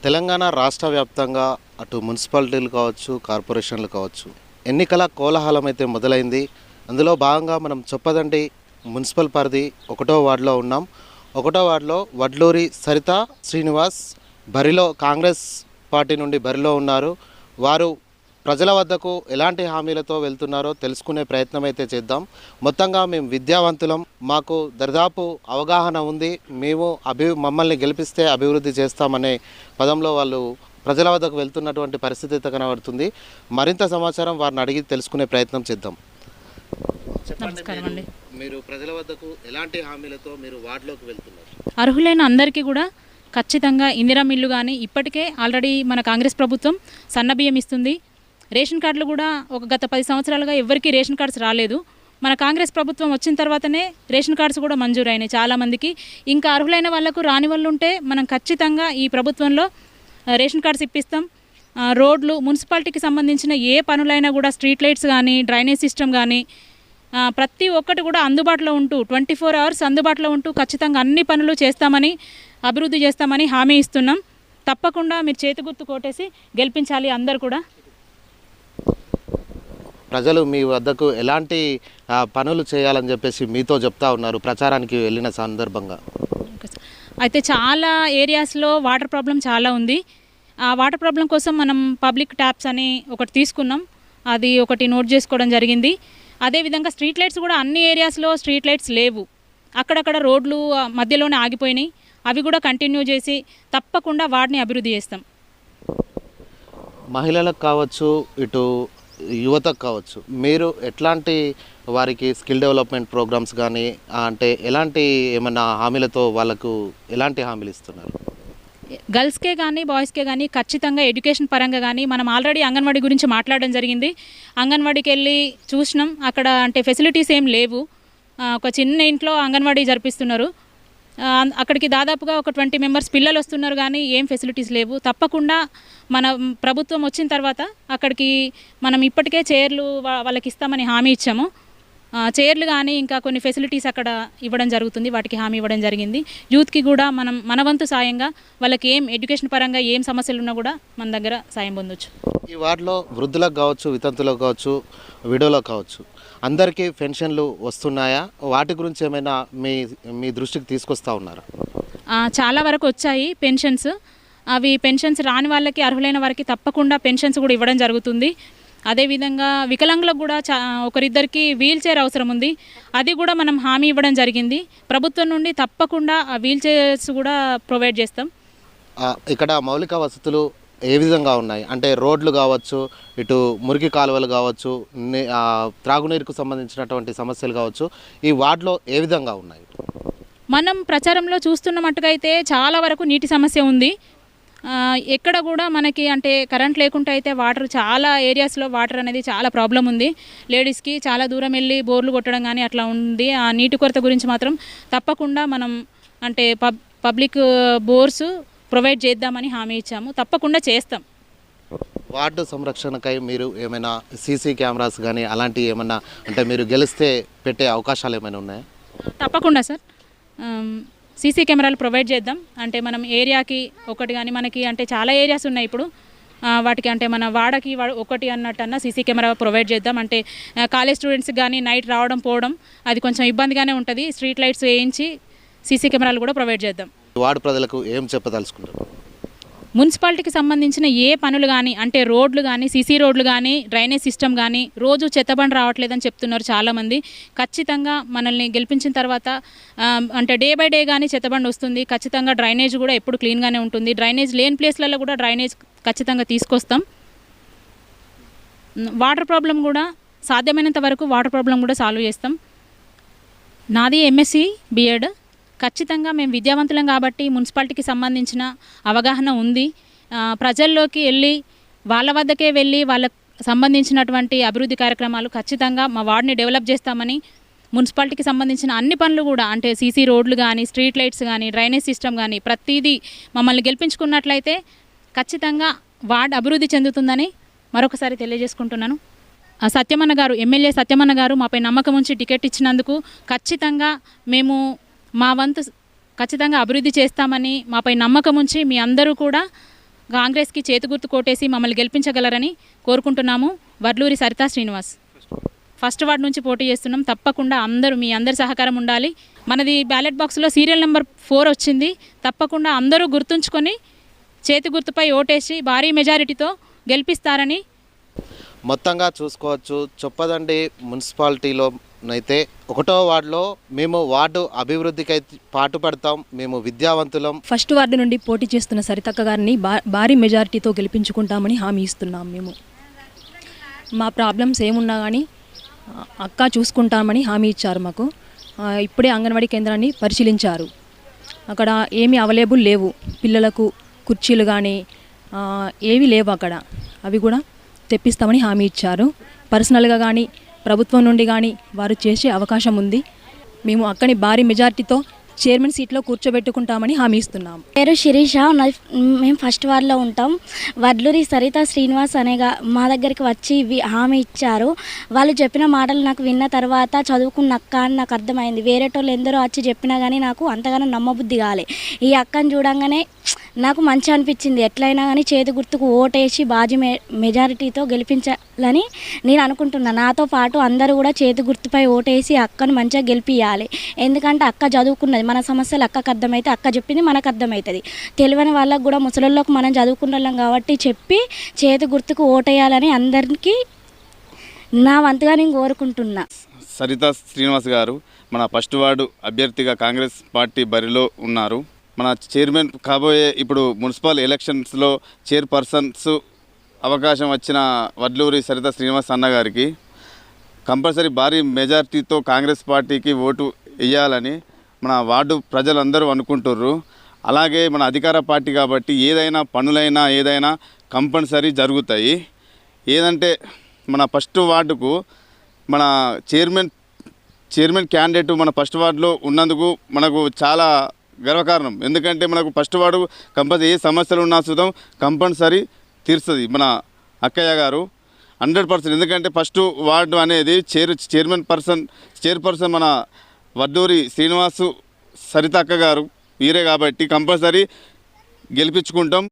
తెలంగాణ రాష్ట్ర వ్యాప్తంగా అటు మున్సిపాలిటీలు కావచ్చు, కార్పొరేషన్లు కావచ్చు, ఎన్నికల కోలాహలం అయితే మొదలైంది. అందులో భాగంగా మనం చొప్పదండి మున్సిపల్ పరిధి 1వ వార్డులో ఉన్నాం. 1వ వార్డులో వడ్లూరి సరిత శ్రీనివాస్ బరిలో కాంగ్రెస్ పార్టీ నుండి బరిలో ఉన్నారు. వారు ప్రజల వద్దకు ఎలాంటి హామీలతో వెళ్తున్నారో తెలుసుకునే ప్రయత్నం అయితే చేద్దాం. మొత్తంగా మేము విద్యావంతులం, మాకు దరిదాపు అవగాహన ఉంది, మేము మమ్మల్ని గెలిపిస్తే అభివృద్ధి చేస్తామనే పదంలో వాళ్ళు ప్రజల వద్దకు వెళ్తున్నటువంటి పరిస్థితి అయితే కనబడుతుంది. మరింత సమాచారం వారిని అడిగి తెలుసుకునే ప్రయత్నం చేద్దాం. చెప్పండి, మీరు ప్రజల వద్దకు ఎలాంటి హామీలతో మీరు వార్డులోకి వెళ్తున్నారు? అర్హులైన అందరికీ కూడా ఖచ్చితంగా ఇందిరా మిల్లు కానీ ఇప్పటికే ఆల్రెడీ మన కాంగ్రెస్ ప్రభుత్వం సన్నబియ్యం ఇస్తుంది. రేషన్ కార్డులు కూడా గత 10 సంవత్సరాలుగా ఎవరికీ రేషన్ కార్డ్స్ రాలేదు. మన కాంగ్రెస్ ప్రభుత్వం వచ్చిన తర్వాతనే రేషన్ కార్డ్స్ కూడా మంజూరైనాయి చాలామందికి. ఇంకా అర్హులైన వాళ్ళకు రాని వాళ్ళు ఉంటే మనం ఖచ్చితంగా ఈ ప్రభుత్వంలో రేషన్ కార్డ్స్ ఇప్పిస్తాం. రోడ్లు, మున్సిపాలిటీకి సంబంధించిన ఏ పనులైనా కూడా స్ట్రీట్ లైట్స్ కానీ, డ్రైనేజ్ సిస్టమ్ కానీ ప్రతి ఒక్కటి కూడా అందుబాటులో ఉంటూ 24 అవర్స్ అందుబాటులో ఉంటూ ఖచ్చితంగా అన్ని పనులు చేస్తామని, అభివృద్ధి చేస్తామని హామీ ఇస్తున్నాం. తప్పకుండా మీరు చేతి గుర్తు కొట్టేసి గెలిపించాలి అందరు కూడా. ప్రజలు మీ వద్దకు ఎలాంటి పనులు చేయాలని చెప్పేసి మీతో చెప్తా ఉన్నారు ప్రచారానికి వెళ్ళిన సందర్భంగా? అయితే చాలా ఏరియాస్లో వాటర్ ప్రాబ్లం చాలా ఉంది. ఆ వాటర్ ప్రాబ్లం కోసం మనం పబ్లిక్ ట్యాప్స్ అని ఒకటి తీసుకున్నాం, అది ఒకటి నోట్ చేసుకోవడం జరిగింది. అదేవిధంగా స్ట్రీట్ లైట్స్ కూడా అన్ని ఏరియాస్లో స్ట్రీట్ లైట్స్ లేవు, అక్కడక్కడ రోడ్లు మధ్యలోనే ఆగిపోయినాయి. అవి కూడా కంటిన్యూ చేసి తప్పకుండా వాటిని అభివృద్ధి చేస్తాం. మహిళలకు కావచ్చు, ఇటు యువతకు కావచ్చు, మీరు ఎట్లాంటి వారికి స్కిల్ డెవలప్మెంట్ ప్రోగ్రామ్స్ కానీ అంటే ఎలాంటి ఏమైనా హామీలతో వాళ్ళకు ఎలాంటి హామీలు ఇస్తున్నారు? గర్ల్స్కే కానీ బాయ్స్కే కానీ ఖచ్చితంగా ఎడ్యుకేషన్ పరంగా కానీ మనం ఆల్రెడీ అంగన్వాడీ గురించి మాట్లాడడం జరిగింది. అంగన్వాడీకి వెళ్ళి చూసినాం, అక్కడ అంటే ఫెసిలిటీస్ ఏం లేవు. ఒక చిన్న ఇంట్లో అంగన్వాడీ జరిపిస్తున్నారు. అక్కడికి దాదాపుగా ఒక 20 మెంబర్స్ పిల్లలు వస్తున్నారు కానీ ఏం ఫెసిలిటీస్ లేవు. తప్పకుండా మన ప్రభుత్వం వచ్చిన తర్వాత అక్కడికి మనం ఇప్పటికే చైర్లు వాళ్ళకి ఇస్తామని హామీ ఇచ్చాము. చైర్లు కానీ ఇంకా కొన్ని ఫెసిలిటీస్ అక్కడ ఇవ్వడం జరుగుతుంది, వాటికి హామీ ఇవ్వడం జరిగింది. యూత్కి కూడా మనం మన వంతు సాయంగా వాళ్ళకి ఏం ఎడ్యుకేషన్ పరంగా ఏం సమస్యలు ఉన్నా కూడా మన దగ్గర సాయం పొందొచ్చు. ఈ వార్డులో వృద్ధులకు కావచ్చు, వితంతులకు కావచ్చు, విడోలకు కావచ్చు, అందరికీ పెన్షన్లు వస్తున్నాయా? వాటి గురించి ఏమైనా మీ దృష్టికి తీసుకొస్తా ఉన్నారా? చాలా వరకు వచ్చాయి పెన్షన్స్. అవి పెన్షన్స్ రాని వాళ్ళకి, అర్హులైన వారికి తప్పకుండా పెన్షన్స్ కూడా ఇవ్వడం జరుగుతుంది. అదేవిధంగా వికలాంగులకు కూడా ఒకరిద్దరికి వీల్ చైర్ అవసరం ఉంది, అది కూడా మనం హామీ ఇవ్వడం జరిగింది. ప్రభుత్వం నుండి తప్పకుండా ఆ వీల్ చైర్స్ కూడా ప్రొవైడ్ చేస్తాం. ఇక్కడ మౌలిక వసతులు ఏ విధంగా ఉన్నాయి అంటే రోడ్లు కావచ్చు, ఇటు మురికి కాలువలు కావచ్చు, త్రాగునీరుకు సంబంధించినటువంటి సమస్యలు కావచ్చు, ఈ వార్డులో ఏ విధంగా ఉన్నాయి? మనం ప్రచారంలో చూస్తున్న మట్టుగా అయితే చాలా వరకు నీటి సమస్య ఉంది. ఎక్కడ కూడా మనకి అంటే కరెంట్ లేకుండా అయితే వాటర్ చాలా ఏరియాస్లో వాటర్ అనేది చాలా ప్రాబ్లం ఉంది. లేడీస్కి చాలా దూరం వెళ్ళి బోర్లు కొట్టడం కానీ అట్లా ఉంది. ఆ నీటి కొరత గురించి మాత్రం తప్పకుండా మనం అంటే పబ్లిక్ బోర్స్ ప్రొవైడ్ చేద్దామని హామీ ఇచ్చాము, తప్పకుండా చేస్తాం. వార్డు సంరక్షణకై మీరు ఏమైనా సీసీ కెమెరాస్ కానీ అలాంటివి ఏమైనా అంటే మీరు గెలిస్తే పెట్టే అవకాశాలు ఏమైనా ఉన్నాయా? తప్పకుండా సార్, సీసీ కెమెరాలు ప్రొవైడ్ చేద్దాం. అంటే మనం ఏరియాకి ఒకటి కానీ మనకి అంటే చాలా ఏరియాస్ ఉన్నాయి ఇప్పుడు, వాటికి అంటే మన వాడకి ఒకటి అన్నట్టన్నా సీసీ కెమెరా ప్రొవైడ్ చేద్దాం. అంటే కాలేజ్ స్టూడెంట్స్కి కానీ నైట్ రావడం పోవడం అది కొంచెం ఇబ్బందిగానే ఉంటుంది. స్ట్రీట్ లైట్స్ వేయించి సీసీ కెమెరాలు కూడా ప్రొవైడ్ చేద్దాం. వార్డు ప్రజలకు ఏం చెప్పదలుచుకుంటారు? మున్సిపాలిటీకి సంబంధించిన ఏ పనులు కానీ అంటే రోడ్లు కానీ, సీసీ రోడ్లు కానీ, డ్రైనేజ్ సిస్టమ్ కానీ, రోజు చెత్తబండి రావట్లేదని చెప్తున్నారు చాలామంది. ఖచ్చితంగా మనల్ని గెలిపించిన తర్వాత అంటే డే బై డే కానీ చెత్తబండి వస్తుంది. ఖచ్చితంగా డ్రైనేజ్ కూడా ఎప్పుడు క్లీన్గానే ఉంటుంది. డ్రైనేజ్ లేని ప్లేస్లలో కూడా డ్రైనేజ్ ఖచ్చితంగా తీసుకొస్తాం. వాటర్ ప్రాబ్లం కూడా సాధ్యమైనంత వరకు వాటర్ ప్రాబ్లం కూడా సాల్వ్ చేస్తాం. నాది MSc B.Ed. ఖచ్చితంగా మేము విద్యావంతులం కాబట్టి మున్సిపాలిటీకి సంబంధించిన అవగాహన ఉంది. ప్రజల్లోకి వెళ్ళి వాళ్ళ వద్దకే వెళ్ళి వాళ్ళకు సంబంధించినటువంటి అభివృద్ధి కార్యక్రమాలు ఖచ్చితంగా మా వార్డుని డెవలప్ చేస్తామని, మున్సిపాలిటీకి సంబంధించిన అన్ని పనులు కూడా అంటే సీసీ రోడ్లు కానీ, స్ట్రీట్ లైట్స్ కానీ, డ్రైనేజ్ సిస్టమ్ కానీ ప్రతిదీ మమ్మల్ని గెలిపించుకున్నట్లయితే ఖచ్చితంగా వార్డు అభివృద్ధి చెందుతుందని మరొకసారి తెలియజేసుకుంటున్నాను. సత్యమన్న గారు, ఎమ్మెల్యే సత్యమన్న గారు మాపై నమ్మకం ఉంచి టికెట్ ఇచ్చినందుకు ఖచ్చితంగా మేము మా వంతు ఖచ్చితంగా అభివృద్ధి చేస్తామని మాపై నమ్మకం ఉంచి మీ అందరూ కూడా కాంగ్రెస్కి చేతి గుర్తు కోటేసి మమ్మల్ని గెలిపించగలరని కోరుకుంటున్నాము. వడ్లూరి సరితా శ్రీనివాస్ ఫస్ట్ వార్డు నుంచి పోటీ చేస్తున్నాం. తప్పకుండా మీ అందరి సహకారం ఉండాలి. మనది బ్యాలెట్ బాక్స్లో సీరియల్ నెంబర్ 4 వచ్చింది. తప్పకుండా అందరూ గుర్తుంచుకొని చేతి గుర్తుపై ఓటేసి భారీ మెజారిటీతో గెలిపిస్తారని మొత్తంగా చూసుకోవచ్చు. చొప్పదండి మున్సిపాలిటీలో అయితే 1వ వార్డులో మేము వార్డు అభివృద్ధికి పాటుపడతాం. మేము విద్యావంతులం. ఫస్ట్ వార్డు నుండి పోటీ చేస్తున్న సరితక్క గారిని భారీ మెజారిటీతో గెలిపించుకుంటామని హామీ ఇస్తున్నాం. మేము మా ప్రాబ్లమ్స్ ఏమున్నా కానీ అక్క చూసుకుంటామని హామీ ఇచ్చారు మాకు. ఇప్పుడే అంగన్వాడీ కేంద్రాన్ని పరిశీలించారు. అక్కడ ఏమీ అవైలబుల్ లేవు. పిల్లలకు కుర్చీలు కానీ ఏవి లేవు అక్కడ. అవి కూడా తెప్పిస్తామని హామీ ఇచ్చారు. పర్సనల్గా కానీ ప్రభుత్వం నుండి కానీ వారు చేసే అవకాశం ఉంది. మేము అక్కని భారీ మెజారిటీతో చైర్మన్ సీట్లో కూర్చోబెట్టుకుంటామని హామీ ఇస్తున్నాం. పేరు శిరీష. మేము ఫస్ట్ వార్డులో ఉంటాం. వడ్లూరి సరిత శ్రీనివాస్ అనేగా మా దగ్గరికి వచ్చి హామీ ఇచ్చారు. వాళ్ళు చెప్పిన మాటలు నాకు విన్న తర్వాత చదువుకున్న అక్క అని నాకు అర్థమైంది. వేరేటోళ్ళు ఎందరో వచ్చి చెప్పినా కానీ నాకు అంతగానో నమ్మబుద్ధి కాలే. ఈ అక్కని చూడంగానే నాకు మంచి అనిపించింది. ఎట్లయినా కానీ చేతి గుర్తుకు ఓటేసి మెజారిటీతో గెలిపించాలని నేను అనుకుంటున్నాను. నాతో పాటు అందరూ కూడా చేతి గుర్తుపై ఓటేసి అక్కను మంచిగా గెలిపియాలి. ఎందుకంటే అక్క చదువుకున్నది. మన సమస్యలు అక్కకు అర్థమైతే అక్క చెప్పింది మనకు అర్థమవుతుంది. తెలియని వాళ్ళకు కూడా ముసలిళ్ళకు మనం చదువుకున్న వాళ్ళం కాబట్టి చెప్పి చేతి గుర్తుకు ఓటేయాలని అందరికీ నా వంతుగా నేను కోరుకుంటున్నా. సరితా శ్రీనివాస్ గారు మన ఫస్ట్ వార్డు అభ్యర్థిగా కాంగ్రెస్ పార్టీ బరిలో ఉన్నారు. మన చైర్మన్ కాబోయే ఇప్పుడు మున్సిపల్ ఎలక్షన్స్లో చైర్పర్సన్స్ అవకాశం వచ్చిన వడ్లూరి సరితా శ్రీనివాస్ అన్న గారికి కంపల్సరీ భారీ మెజార్టీతో కాంగ్రెస్ పార్టీకి ఓటు వేయాలని మన వార్డు ప్రజలందరూ అనుకుంటుర్రు. అలాగే మన అధికార పార్టీ కాబట్టి ఏదైనా పనులైనా ఏదైనా కంపల్సరీ జరుగుతాయి. ఏదంటే మన ఫస్ట్ వార్డుకు మన చైర్మన్ క్యాండిడేట్ మన ఫస్ట్ వార్డులో ఉన్నందుకు మనకు చాలా గర్వకారణం. ఎందుకంటే మనకు ఫస్ట్ వార్డు కంపల్సరీ ఏ సమస్యలు ఉన్నా చూద్దాం కంపల్సరీ తీరుస్తుంది మన అక్కయ్య గారు 100%. ఎందుకంటే ఫస్ట్ వార్డు అనేది చైర్పర్సన్ మన వడ్లూరి శ్రీనివాసు సరిత అక్క గారు వీరే కాబట్టి కంపల్సరీ గెలిపించుకుంటాం.